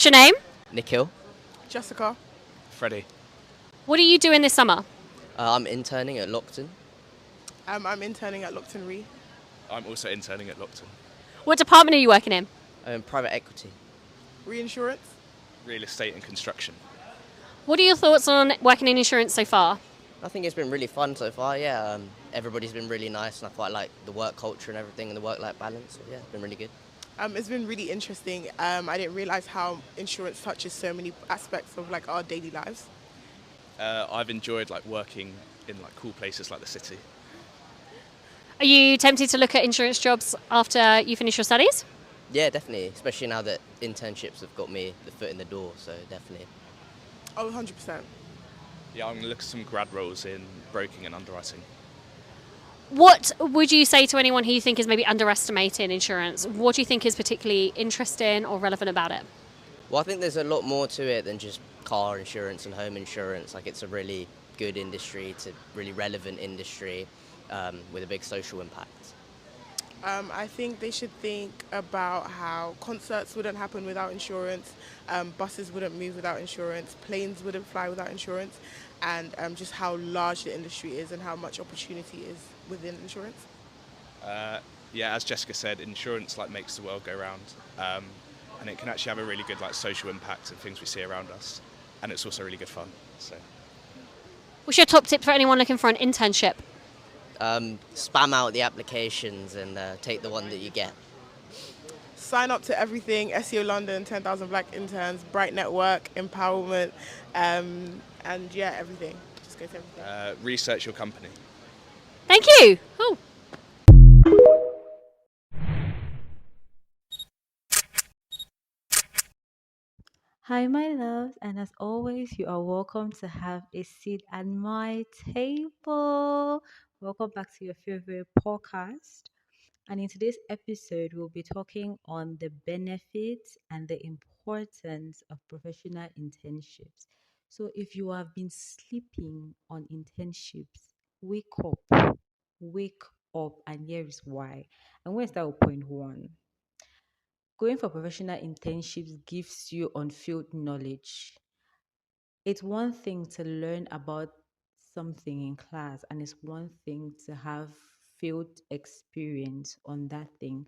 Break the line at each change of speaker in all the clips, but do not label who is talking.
What's your name?
Nikhil.
Jessica.
Freddie.
What are you doing this summer?
I'm interning at Lockton.
I'm interning at Lockton Re.
I'm also interning at Lockton.
What department are you working in?
I'm in private equity.
Reinsurance.
Real estate and construction.
What are your thoughts on working in insurance so far?
I think it's been really fun so far, yeah. Everybody's been really nice and I quite like the work culture and everything and the work-life balance. So yeah, it's been really good.
It's been really interesting. I didn't realize how insurance touches so many aspects of like our daily lives.
I've enjoyed working in cool places like the city.
Are you tempted to look at insurance jobs after you finish your studies?
Yeah, definitely, especially now that internships have got me the foot in the door, so definitely.
Oh, 100%.
Yeah, I'm going to look at some grad roles in broking and underwriting.
What would you say to anyone who you think is maybe underestimating insurance? What do you think is particularly interesting or relevant about it?
Well, I think there's a lot more to it than just car insurance and home insurance. It's a really good industry, it's a really relevant industry with a big social impact.
I think they should think about how concerts wouldn't happen without insurance, buses wouldn't move without insurance, planes wouldn't fly without insurance, and just how large the industry is and how much opportunity is within insurance.
Yeah, as Jessica said, insurance makes the world go round, and it can actually have a really good social impact and things we see around us, and it's also really good fun. So
What's your top tip for anyone looking for an internship?
Spam out the applications and take the one that you get.
Sign up to everything, SEO London, 10,000 Black Interns, Bright Network, Empowerment, and yeah, everything. Just go to everything.
research your company.
Thank you. Oh.
Hi, my loves, and as always, you are welcome to have a seat at my table. Welcome back to your favorite podcast. And in today's episode, we'll be talking on the benefits and the importance of professional internships. So, if you have been sleeping on internships, wake up, and here is why. I'm going to start with point one. Going for professional internships gives you on-field knowledge. It's one thing to learn about something in class, and it's one thing to have field experience on that thing.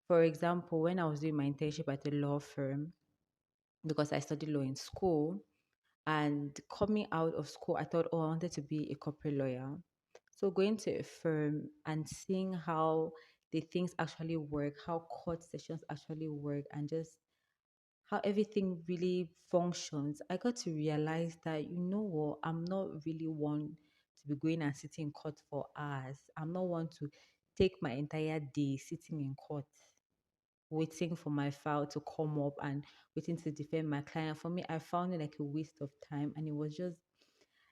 For example, when I was doing my internship at a law firm, because I studied law in school, and coming out of school, I thought, oh, I wanted to be a corporate lawyer. So going to a firm and seeing how the things actually work, how court sessions actually work, and just how everything really functions, I got to realize that, you know what, I'm not really one to be going and sitting in court for hours. I'm not one to take my entire day sitting in court, waiting for my file to come up and waiting to defend my client. For me, I found it like a waste of time, and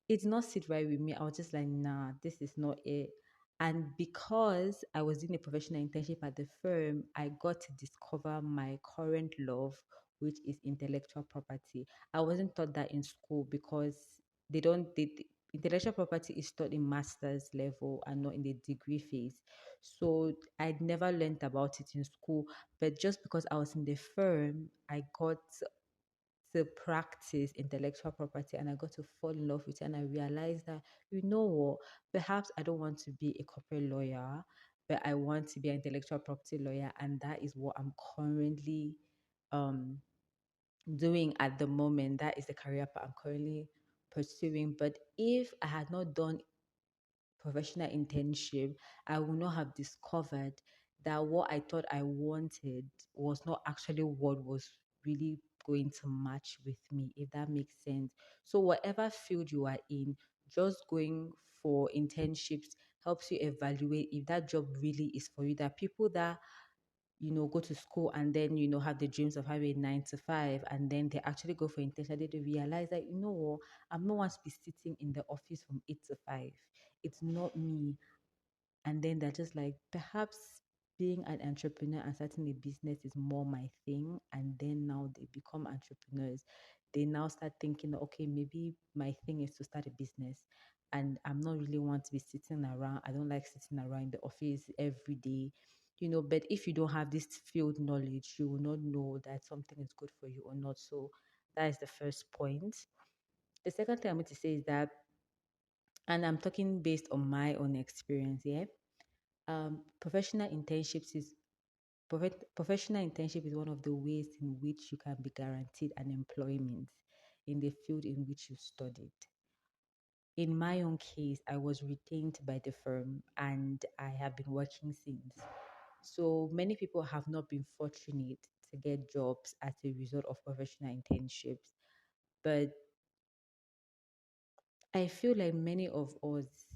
it did not sit right with me. I was just like, nah, this is not it. And because I was doing a professional internship at the firm, I got to discover my current love, which is intellectual property. I wasn't taught that in school because they don't, intellectual property is taught in master's level and not in the degree phase. So I'd never learned about it in school. But just because I was in the firm, I got to practice intellectual property and I got to fall in love with it, and I realized that, you know what, perhaps I don't want to be a corporate lawyer, but I want to be an intellectual property lawyer, and that is what I'm currently um doing at the moment. That is the career path I'm currently pursuing. But if I had not done professional internship, I would not have discovered that what I thought I wanted was not actually what was really going to match with me, if that makes sense. So, whatever field you are in, just going for internships helps you evaluate if that job really is for you. There are people that go to school and then have the dreams of having a 9 to 5, and then they actually go for internship. They realize that, you know what, I'm not want to be sitting in the office from 8 to 5. It's not me. And then they're just like, perhaps being an entrepreneur and starting a business is more my thing. And then now they become entrepreneurs. They now start thinking, okay, maybe my thing is to start a business. And I'm not really want to be sitting around. I don't like sitting around the office every day. But if you don't have this field knowledge, you will not know that something is good for you or not. So that is the first point. The second thing I'm going to say is that, and I'm talking based on my own experience, yeah. Professional internships is professional internship is one of the ways in which you can be guaranteed an employment in the field in which you studied. In my own case, I was retained by the firm and I have been working since. So many people have not been fortunate to get jobs as a result of professional internships. But I feel like many of us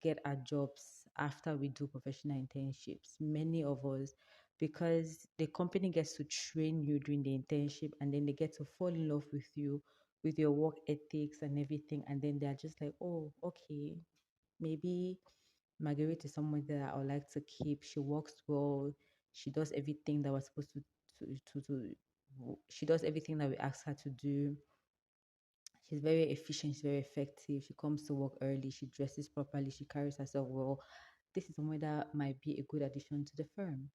get our jobs after we do professional internships. Many of us, because the company gets to train you during the internship and then they get to fall in love with you, with your work ethics and everything. And then they're just like, oh, okay, maybe Marguerite is someone that I would like to keep. She works well. She does everything that was supposed to she does everything that we ask her to do. She's very efficient, she's very effective. She comes to work early, she dresses properly, she carries herself well. This is someone that might be a good addition to the firm.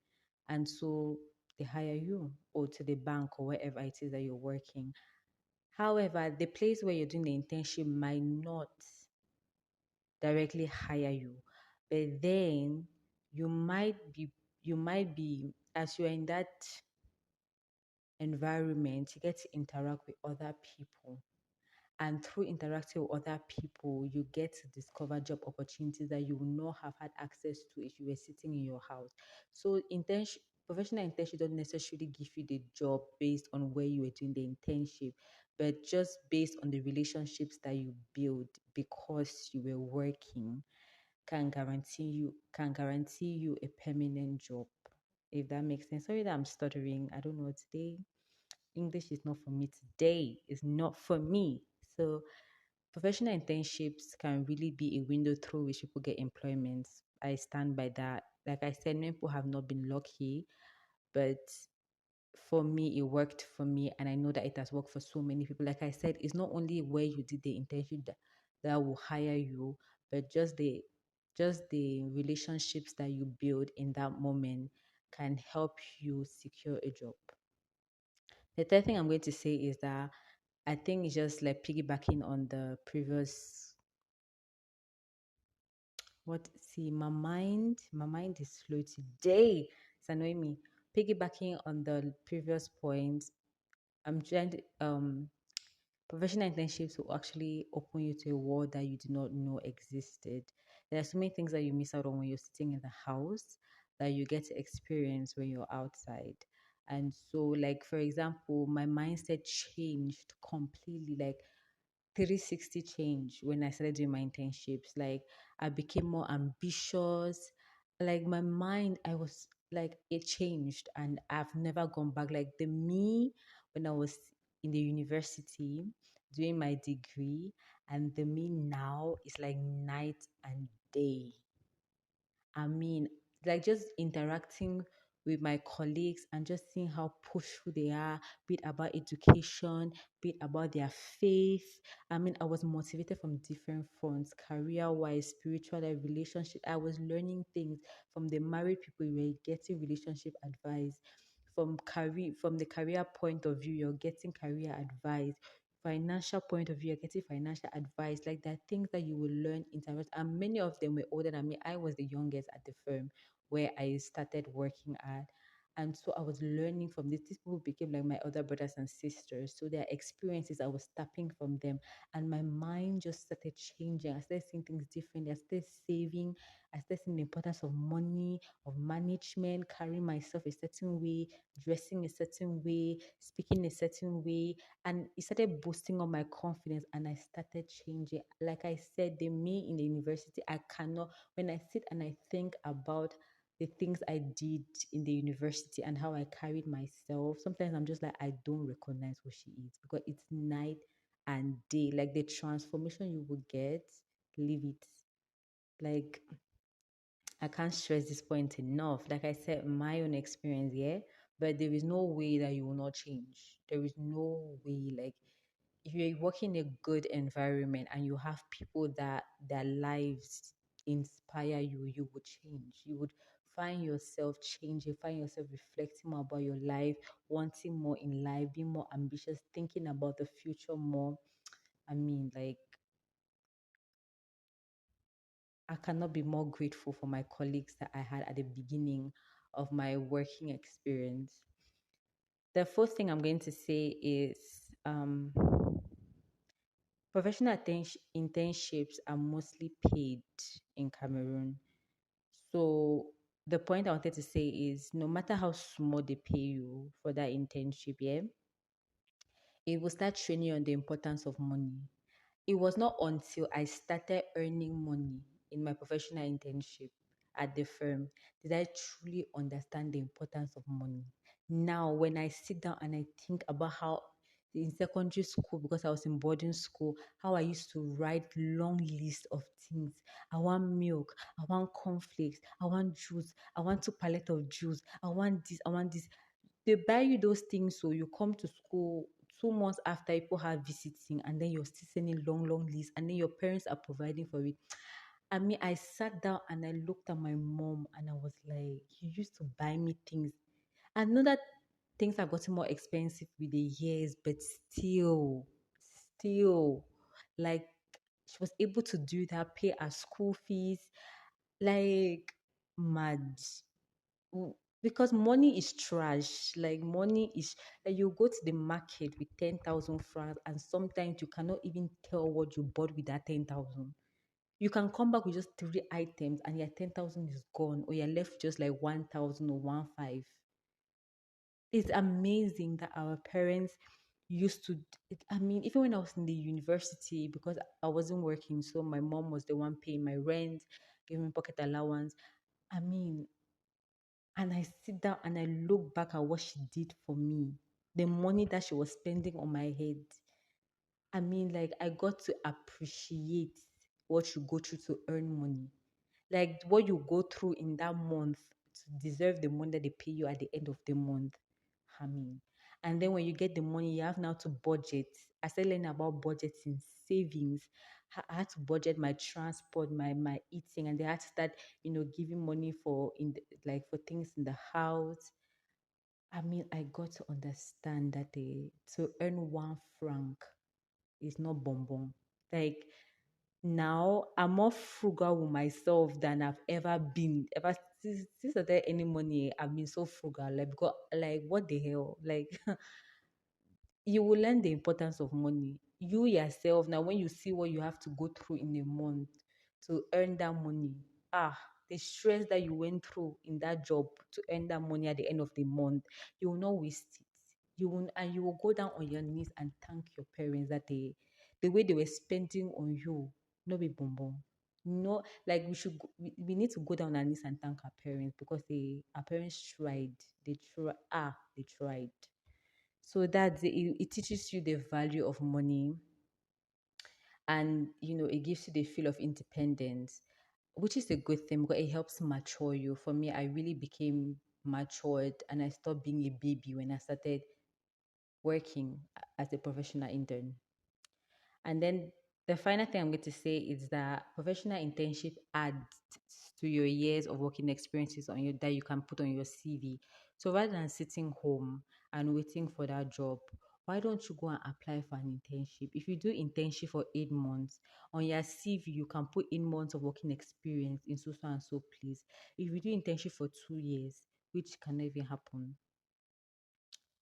And so they hire you or to the bank or wherever it is that you're working. However, the place where you're doing the internship might not directly hire you. But then you might be as you're in that environment, you get to interact with other people. And through interacting with other people, you get to discover job opportunities that you would not have had access to if you were sitting in your house. So professional internship don't necessarily give you the job based on where you were doing the internship, but just based on the relationships that you build because you were working can guarantee you a permanent job. If that makes sense. Sorry that I'm stuttering. I don't know today. English is not for me today. It's not for me. So professional internships can really be a window through which people get employment. I stand by that. Like I said, many people have not been lucky, but for me, it worked for me, and I know that it has worked for so many people. Like I said, it's not only where you did the internship that will hire you, but just the relationships that you build in that moment can help you secure a job. The third thing I'm going to say is that I think it's just like piggybacking on the previous. What? See, my mind is slow today. It's annoying me. Piggybacking on the previous point, I'm trying to professional internships will actually open you to a world that you did not know existed. There are so many things that you miss out on when you're sitting in the house that you get to experience when you're outside. And so, like for example, my mindset changed completely. Like 360 change when I started doing my internships. Like I became more ambitious. Like my mind, I was like it changed and I've never gone back. Like the me when I was in the university doing my degree and the me now is like night and day. I mean, like just interacting with my colleagues and just seeing how pushful they are, be it about education, be it about their faith. I mean, I was motivated from different fronts, career wise, spiritual, like relationship. I was learning things from the married people, you were getting relationship advice. From the career point of view, you're getting career advice. Financial point of view, you're getting financial advice. Like there are things that you will learn in terms, and many of them were older than me. I was the youngest at the firm where I started working at. And so I was learning from this. These people became like my other brothers and sisters. So their experiences, I was tapping from them. And my mind just started changing. I started seeing things differently. I started saving. I started seeing the importance of money, of management, carrying myself a certain way, dressing a certain way, speaking a certain way, and it started boosting up my confidence and I started changing. Like I said, the me in the university, I cannot, when I sit and I think about the things I did in the university and how I carried myself, sometimes I'm just like, I don't recognize who she is because it's night and day. Like the transformation you will get, leave it. Like I can't stress this point enough. Like I said, my own experience, yeah. But there is no way that you will not change. There is no way. Like if you're working in a good environment and you have people that their lives inspire you, you would change. You would find yourself changing, find yourself reflecting more about your life, wanting more in life, being more ambitious, thinking about the future more. I mean, like, I cannot be more grateful for my colleagues that I had at the beginning of my working experience. The first thing I'm going to say is professional internships are mostly paid in Cameroon. So the point I wanted to say is no matter how small they pay you for that internship, yeah, it will start training you on the importance of money. It was not until I started earning money in my professional internship at the firm did I truly understand the importance of money. Now, when I sit down and I think about how in secondary school, because I was in boarding school, how I used to write long lists of things. I want milk, I want cornflakes, I want juice, I want 2 pallets of juice, I want this, I want this. They buy you those things so you come to school 2 months after people have visiting and then you're still sending long lists and then your parents are providing for it. I mean, I sat down and I looked at my mom and I was like, you used to buy me things. I know that things have gotten more expensive with the years, but still, like she was able to do that, pay her school fees, like mad. Because money is trash. Like money is like you go to the market with 10,000 francs, and sometimes you cannot even tell what you bought with that 10,000. You can come back with just 3 items, and your 10,000 is gone, or you're left just like 1,000 or 1,500. It's amazing that our parents used to. I mean, even when I was in the university, because I wasn't working, so my mom was the one paying my rent, giving me pocket allowance. I mean, and I sit down and I look back at what she did for me, the money that she was spending on my head. I mean, like, I got to appreciate what you go through to earn money. Like, what you go through in that month to deserve the money that they pay you at the end of the month. I mean, and then when you get the money, you have now to budget. I started learning about budgeting, savings. I had to budget my transport, my eating, and they had to start, giving money for like for things in the house. I mean, I got to understand that to earn 1 franc is not bonbon. Like now, I'm more frugal with myself than I've ever been. Ever since I started any money, I've been so frugal. Like, because, like, what the hell? Like, you will learn the importance of money. You yourself, now, when you see what you have to go through in a month to earn that money, the stress that you went through in that job to earn that money at the end of the month, you will not waste it. And you will go down on your knees and thank your parents that the way they were spending on you, no be bonbon. No, like we need to go down on our knees and thank our parents because our parents tried. They tried. So it teaches you the value of money, and it gives you the feel of independence, which is a good thing because it helps mature you. For me, I really became matured and I stopped being a baby when I started working as a professional intern. And then the final thing I'm going to say is that professional internship adds to your years of working experiences on you that you can put on your CV. So rather than sitting home and waiting for that job, why don't you go and apply for an internship? If you do internship for 8 months, on your CV you can put 8 months of working experience in so and so place. If you do internship for 2 years, which can never happen,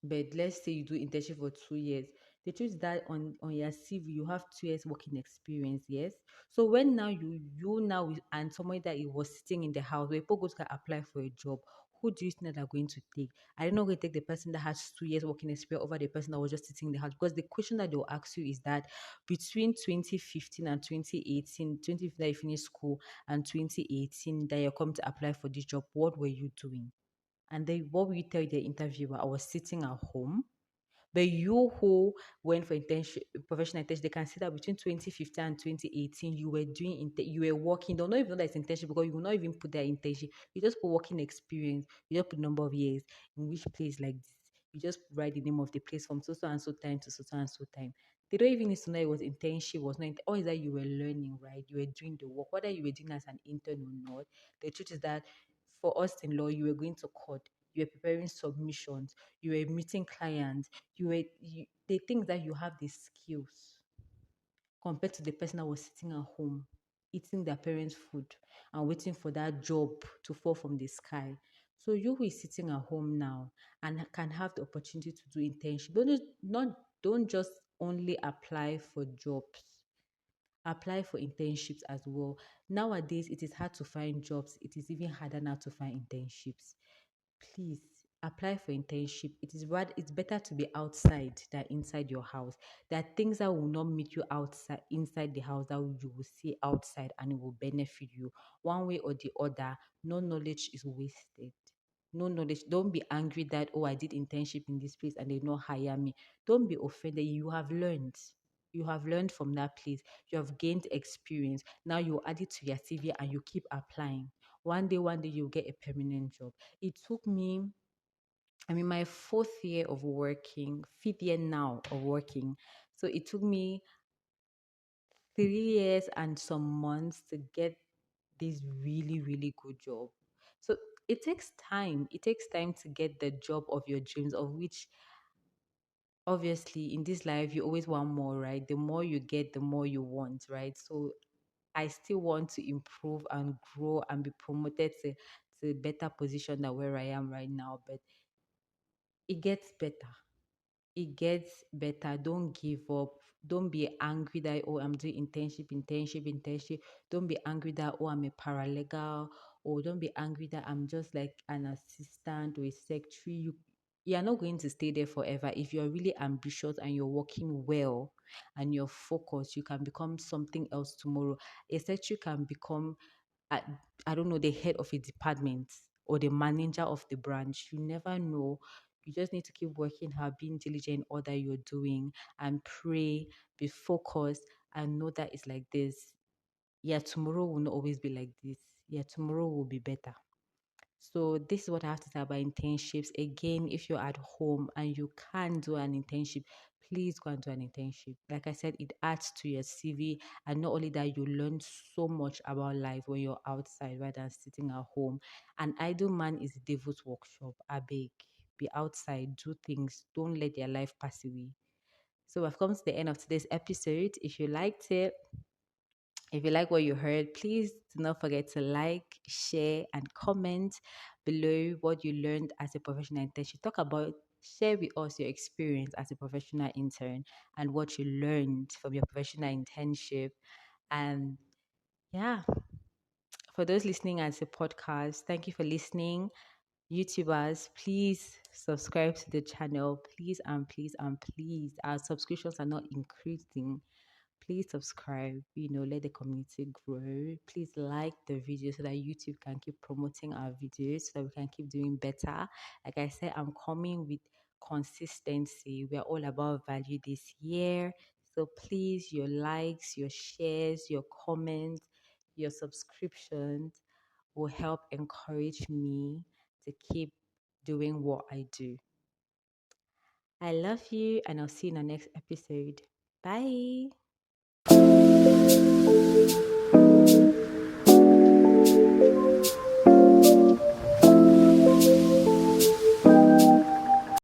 but let's say you do internship for 2 years. The truth is that on your CV you have 2 years working experience, yes. So when now you now and somebody that it was sitting in the house, where people go to apply for a job, who do you think that they're going to take? Are they not going to take the person that has 2 years working experience over the person that was just sitting in the house? Because the question that they'll ask you is that between 2015 and 2018, 2015 that you finished school and 2018 that you're coming to apply for this job, what were you doing? And then what will you tell the interviewer? I was sitting at home. But you who went for internship, professional internship, they can see that between 2015 and 2018, you were you were working. They'll not even know that it's internship because you will not even put their internship. You just put working experience. You just put number of years in which place like this. You just write the name of the place from so and so time to so and so time. They don't even need to know it was internship, was not. Or is that you were learning, right? You were doing the work, whether you were doing as an intern or not. The truth is that for us in law, you were going to court, you were preparing submissions, you were meeting clients, they think that you have the skills compared to the person that was sitting at home eating their parents' food and waiting for that job to fall from the sky. So you who is sitting at home now and can have the opportunity to do internship, don't just only apply for jobs. Apply for internships as well. Nowadays, it is hard to find jobs. It is even harder now to find internships. Please apply for internship. It's better to be outside than inside your house. There are things that will not meet you outside inside the house that you will see outside, and it will benefit you one way or the other. No knowledge is wasted. No knowledge. Don't be angry that, oh, I did internship in this place and they not hire me. Don't be offended. You have learned. You have learned from that place. You have gained experience. Now you add it to your CV and you keep applying. One day you'll get a permanent job. It took me, I'm in my fifth year now of working. So it took me 3 years and some months to get this really, really good job. So it takes time. It takes time to get the job of your dreams, of which obviously in this life you always want more, right? The more you get, the more you want, right? So I still want to improve and grow and be promoted to a better position than where I am right now. But it gets better. It gets better. Don't give up. Don't be angry that, oh, I'm doing internship. Don't be angry that, oh, I'm a paralegal. Or don't be angry that I'm just like an assistant or a secretary. You're not going to stay there forever. If you're really ambitious and you're working well and you're focused, you can become something else tomorrow. A secretary can become, I, I don't know, the head of a department or the manager of the branch. You never know. You just need to keep working hard, being diligent in all that you're doing, and pray, be focused, and know that it's like this. Yeah, tomorrow will not always be like this. Yeah, tomorrow will be better. So this is what I have to say about internships. Again, if you're at home and you can't do an internship, please go and do an internship. Like I said, it adds to your CV, and not only that, you learn so much about life when you're outside rather than sitting at home. An idle man is the devil's workshop. I beg, be outside, do things. Don't let your life pass away. So I've come to the end of today's episode. If you liked it, if you like what you heard, please do not forget to like, share, and comment below what you learned as a professional internship. Share with us your experience as a professional intern and what you learned from your professional internship. And yeah, for those listening as a podcast, thank you for listening. YouTubers, please subscribe to the channel. Please and please and please. Our subscriptions are not increasing. Please subscribe, let the community grow. Please like the video so that YouTube can keep promoting our videos so that we can keep doing better. Like I said, I'm coming with consistency. We are all about value this year. So please, your likes, your shares, your comments, your subscriptions will help encourage me to keep doing what I do. I love you, and I'll see you in the next episode. Bye.